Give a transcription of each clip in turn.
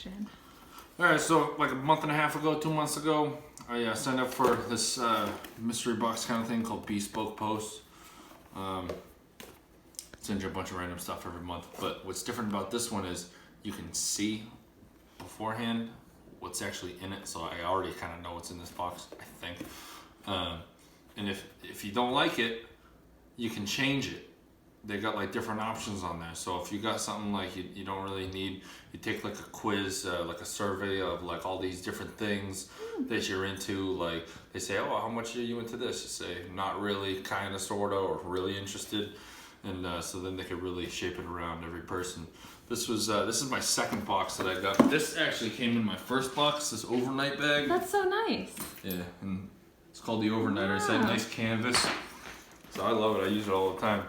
section. All right, so like a month and a half ago, 2 months ago, I signed up for this mystery box kind of thing called Bespoke Post. Send you a bunch of random stuff every month. But what's different about this one is you can see beforehand what's actually in it. So I already kind of know what's in this box, I think. And if you don't like it, you can change it. They got like different options on there. So if you got something like you don't really need, you take like a quiz, like a survey of like all these different things that you're into. Like they say, oh, how much are you into this? You say, not really, kind of, sort of, or really interested. And so then they could really shape it around every person. This is my second box that I got. This actually came in my first box, this overnight bag. That's so nice. Yeah, and it's called the overnighter. It's a nice canvas. So I love it. I use it all the time.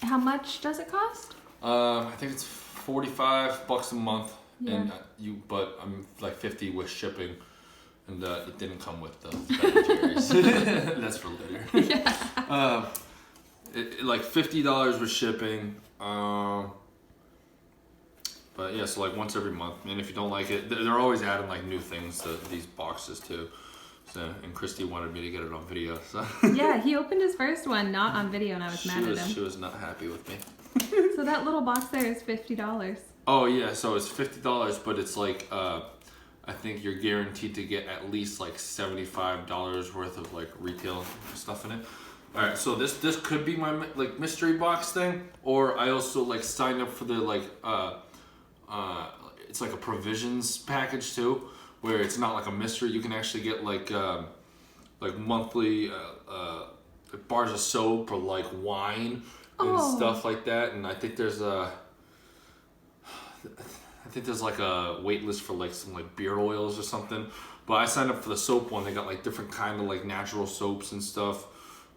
How much does it cost? I think it's $45 a month, Yeah. and but I'm like 50 with shipping, and it didn't come with the Ben & Jerry's. That's for later. Yeah. Like $50 with shipping. But yeah, so like once every month. And if you don't like it, they're always adding like new things to these boxes too. So, and Christy wanted me to get it on video. So. Yeah, he opened his first one not on video, and I was mad at him. She was not happy with me. So that little box there is $50. Oh yeah, so it's $50, but it's like I think you're guaranteed to get at least like $75 worth of like retail stuff in it. All right, so this could be my like mystery box thing, or I also like signed up for the like it's like a provisions package too, where it's not like a mystery. You can actually get like monthly bars of soap or like wine and stuff like that. And I think there's like a wait list for like some like beard oils or something. But I signed up for the soap one. They got like different kind of like natural soaps and stuff.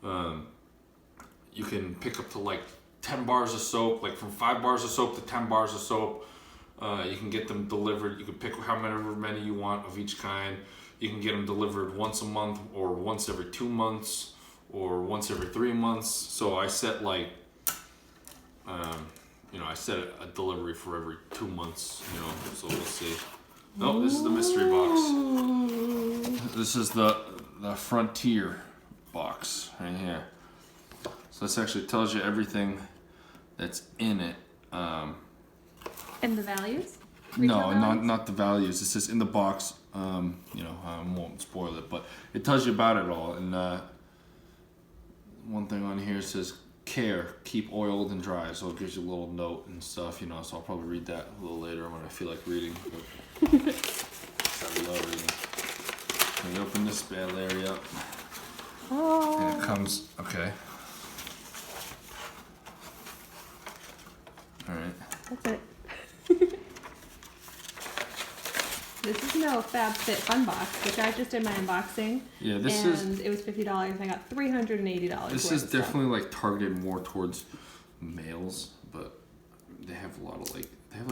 You can pick up to like 10 bars of soap, like from 5 bars of soap to 10 bars of soap. You can get them delivered. You can pick however many you want of each kind. You can get them delivered once a month, or once every 2 months, or once every 3 months. So I set like, I set a delivery for every 2 months. So we'll see. Oh, this is the mystery box. This is the Frontier box right here. So this actually tells you everything that's in it. And the values? No, not the values. It says in the box. I won't spoil it, but it tells you about it all. And one thing on here says care, keep oiled and dry. So it gives you a little note and stuff. So I'll probably read that a little later when I feel like reading. But I love reading. Let me open this bad Larry up. Oh. And it comes, okay. All right. That's it. This is no FabFitFun box, which I just did my unboxing. Yeah, it was $50. I got $380. This is definitely like targeted more towards males, but they have a lot of like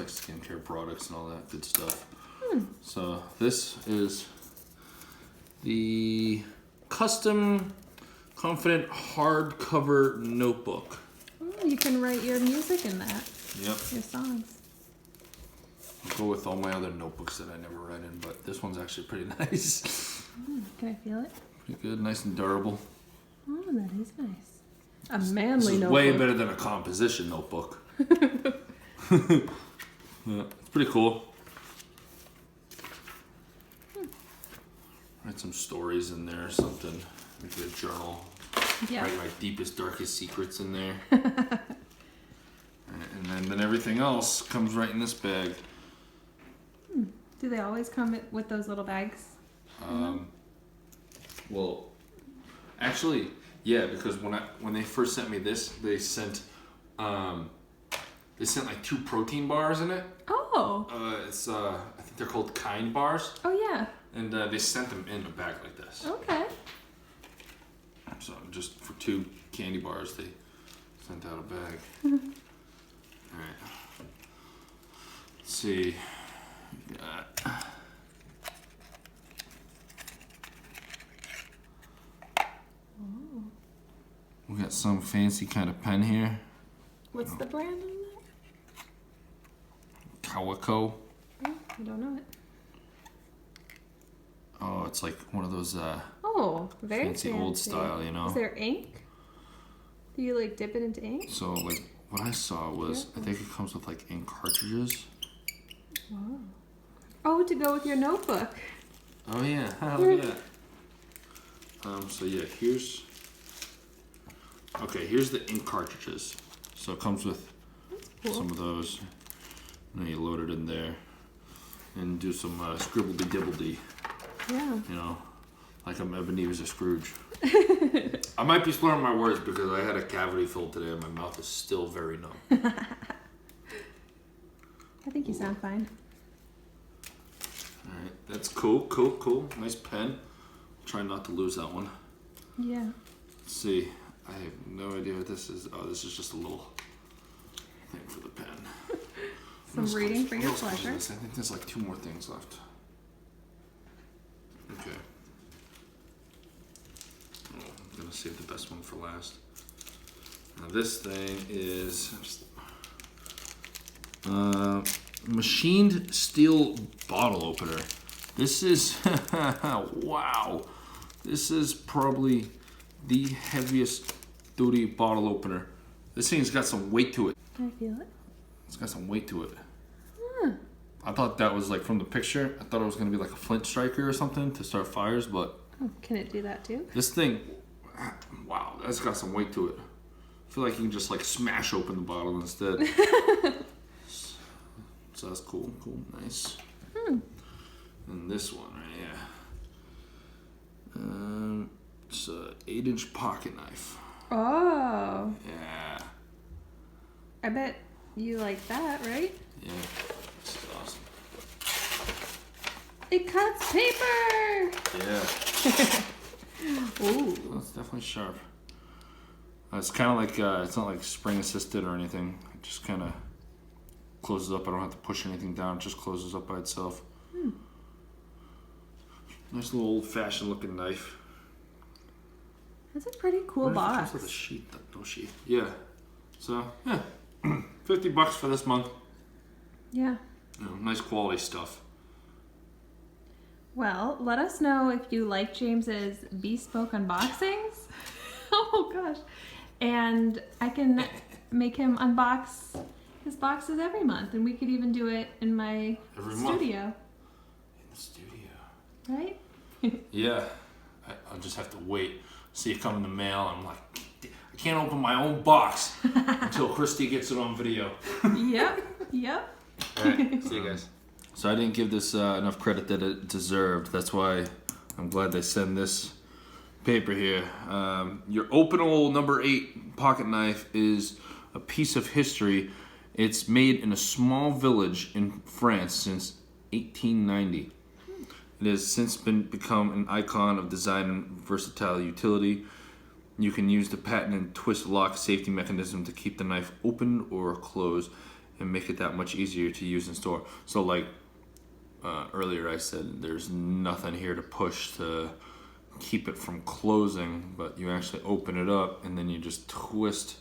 skincare products and all that good stuff. So this is the custom confident hardcover notebook. Oh, you can write your music in that. Yep. Your songs. I'll go with all my other notebooks that I never write in, but this one's actually pretty nice. Can I feel it? Pretty good, nice and durable. Oh, that is nice. A manly This is notebook. way better than a composition notebook. Yeah, it's pretty cool. Write some stories in there or something. Maybe a journal. Yeah. Write my deepest, darkest secrets in there. And then everything else comes right in this bag. Do they always come with those little bags? Well, actually, yeah, because when they first sent me this, they sent like 2 protein bars in it. Oh. I think they're called Kind bars. Oh yeah. And they sent them in a bag like this. Okay. So just for 2 candy bars, they sent out a bag. All right. Let's see. We got some fancy kind of pen here. What's the brand on that? Kawaco. Okay. I don't know it. Oh, it's like one of those Oh, very fancy old style, you know. Is there ink? Do you like dip it into ink? So like what I saw was, I think it comes with like ink cartridges. Wow. Oh, to go with your notebook. Oh yeah, look at that. So yeah, here's the ink cartridges. So it comes with Cool. some of those. And then you load it in there and do some scribbledy-dibbledy. Yeah. You know, like I'm Ebenezer Scrooge. I might be slurring my words because I had a cavity filled today and my mouth is still very numb. I think you sound fine. Alright, that's cool. Nice pen. Try not to lose that one. Yeah. Let's see. I have no idea what this is. Oh, this is just a little thing for the pen. Some reading for your pleasure. I think there's like 2 more things left. Okay. Oh, I'm gonna save the best one for last. Now this thing is machined steel bottle opener. This is wow. This is probably the heaviest duty bottle opener. This thing's got some weight to it. Can I feel it? It's got some weight to it. Huh. I thought that was like from the picture. I thought it was gonna be like a flint striker or something to start fires, but Oh, can it do that too? this thing, wow, that's got some weight to it. I feel like you can just like smash open the bottle instead. So that's cool, nice. And this one right here. It's a 8-inch pocket knife. Oh. Yeah. I bet you like that, right? Yeah. This is awesome. It cuts paper! Yeah. Ooh. That's definitely sharp. It's kind of like, it's not like spring assisted or anything. It just kind of closes up. I don't have to push anything down. It just closes up by itself. Nice little old fashioned looking knife. That's a pretty cool It box. comes with a sheet, no sheet. Yeah. So, yeah. $50 for this month. Yeah. You know, nice quality stuff. Well, let us know if you like James's bespoke unboxings. Oh gosh. And I can make him unbox his boxes every month, and we could even do it in my studio. In the studio. Right? Yeah. I'll just have to wait. See it come in the mail. I'm like, I can't open my own box until Christy gets it on video. Yep. Alright, see you guys. So I didn't give this enough credit that it deserved. That's why I'm glad they send this paper here. Your Openable number 8 pocket knife is a piece of history. It's made in a small village in France since 1890. It has since become an icon of design and versatile utility. You can use the patented twist lock safety mechanism to keep the knife open or closed and make it that much easier to use and store. So like earlier I said, there's nothing here to push to keep it from closing, but you actually open it up and then you just twist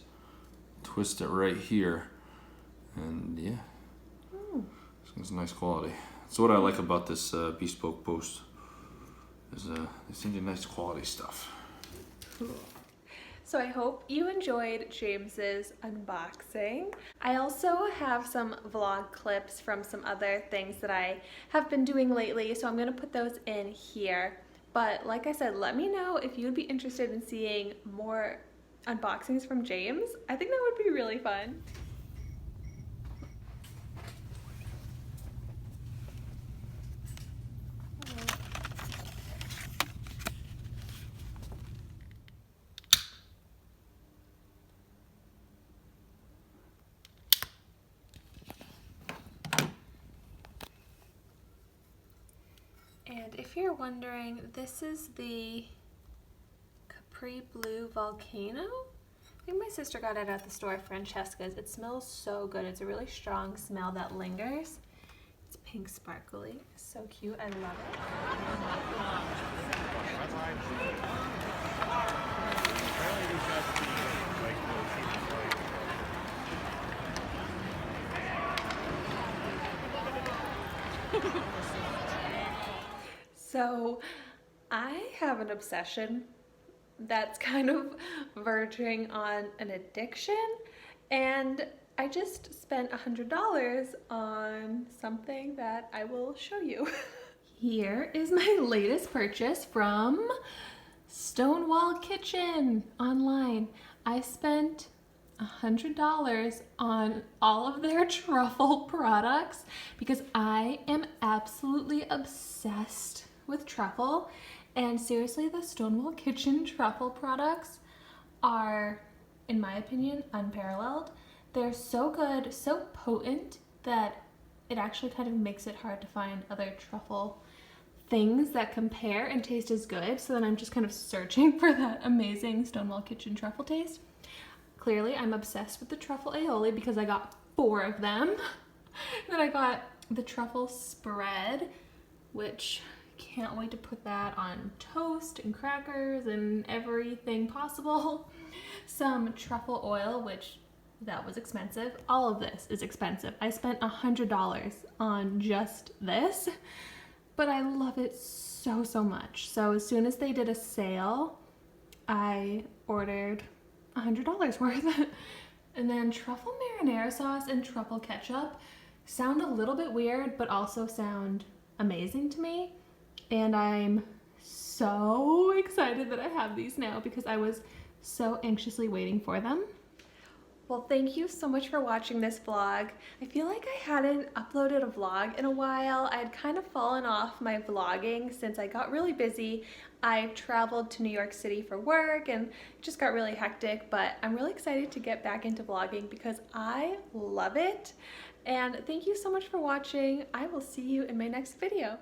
it right here. And yeah, it's nice quality. So what I like about this Bespoke post is they send you nice quality stuff. Cool. So I hope you enjoyed James's unboxing. I also have some vlog clips from some other things that I have been doing lately, so I'm gonna put those in here. But like I said, let me know if you would be interested in seeing more unboxings from James. I think that would be really fun. And if you're wondering, this is the Capri Blue Volcano. I think my sister got it at the store at Francesca's. It smells so good. It's a really strong smell that lingers. It's pink sparkly. So cute. I love it. So I have an obsession that's kind of verging on an addiction, and I just spent $100 on something that I will show you. Here is my latest purchase from Stonewall Kitchen online. I spent $100 on all of their truffle products because I am absolutely obsessed with truffle. And seriously, the Stonewall Kitchen truffle products are, in my opinion, unparalleled. They're so good, so potent that it actually kind of makes it hard to find other truffle things that compare and taste as good. So then I'm just kind of searching for that amazing Stonewall Kitchen truffle taste. Clearly, I'm obsessed with the truffle aioli because I got 4 of them. Then I got the truffle spread, which can't wait to put that on toast and crackers and everything possible. Some truffle oil, which that was expensive. All of this is expensive. I spent $100 on just this, but I love it so, so much. So as soon as they did a sale, I ordered $100 worth. And then truffle marinara sauce and truffle ketchup sound a little bit weird, but also sound amazing to me. And I'm so excited that I have these now because I was so anxiously waiting for them. Well, thank you so much for watching this vlog. I feel like I hadn't uploaded a vlog in a while. I had kind of fallen off my vlogging since I got really busy. I traveled to New York City for work and it just got really hectic, but I'm really excited to get back into vlogging because I love it. And thank you so much for watching. I will see you in my next video.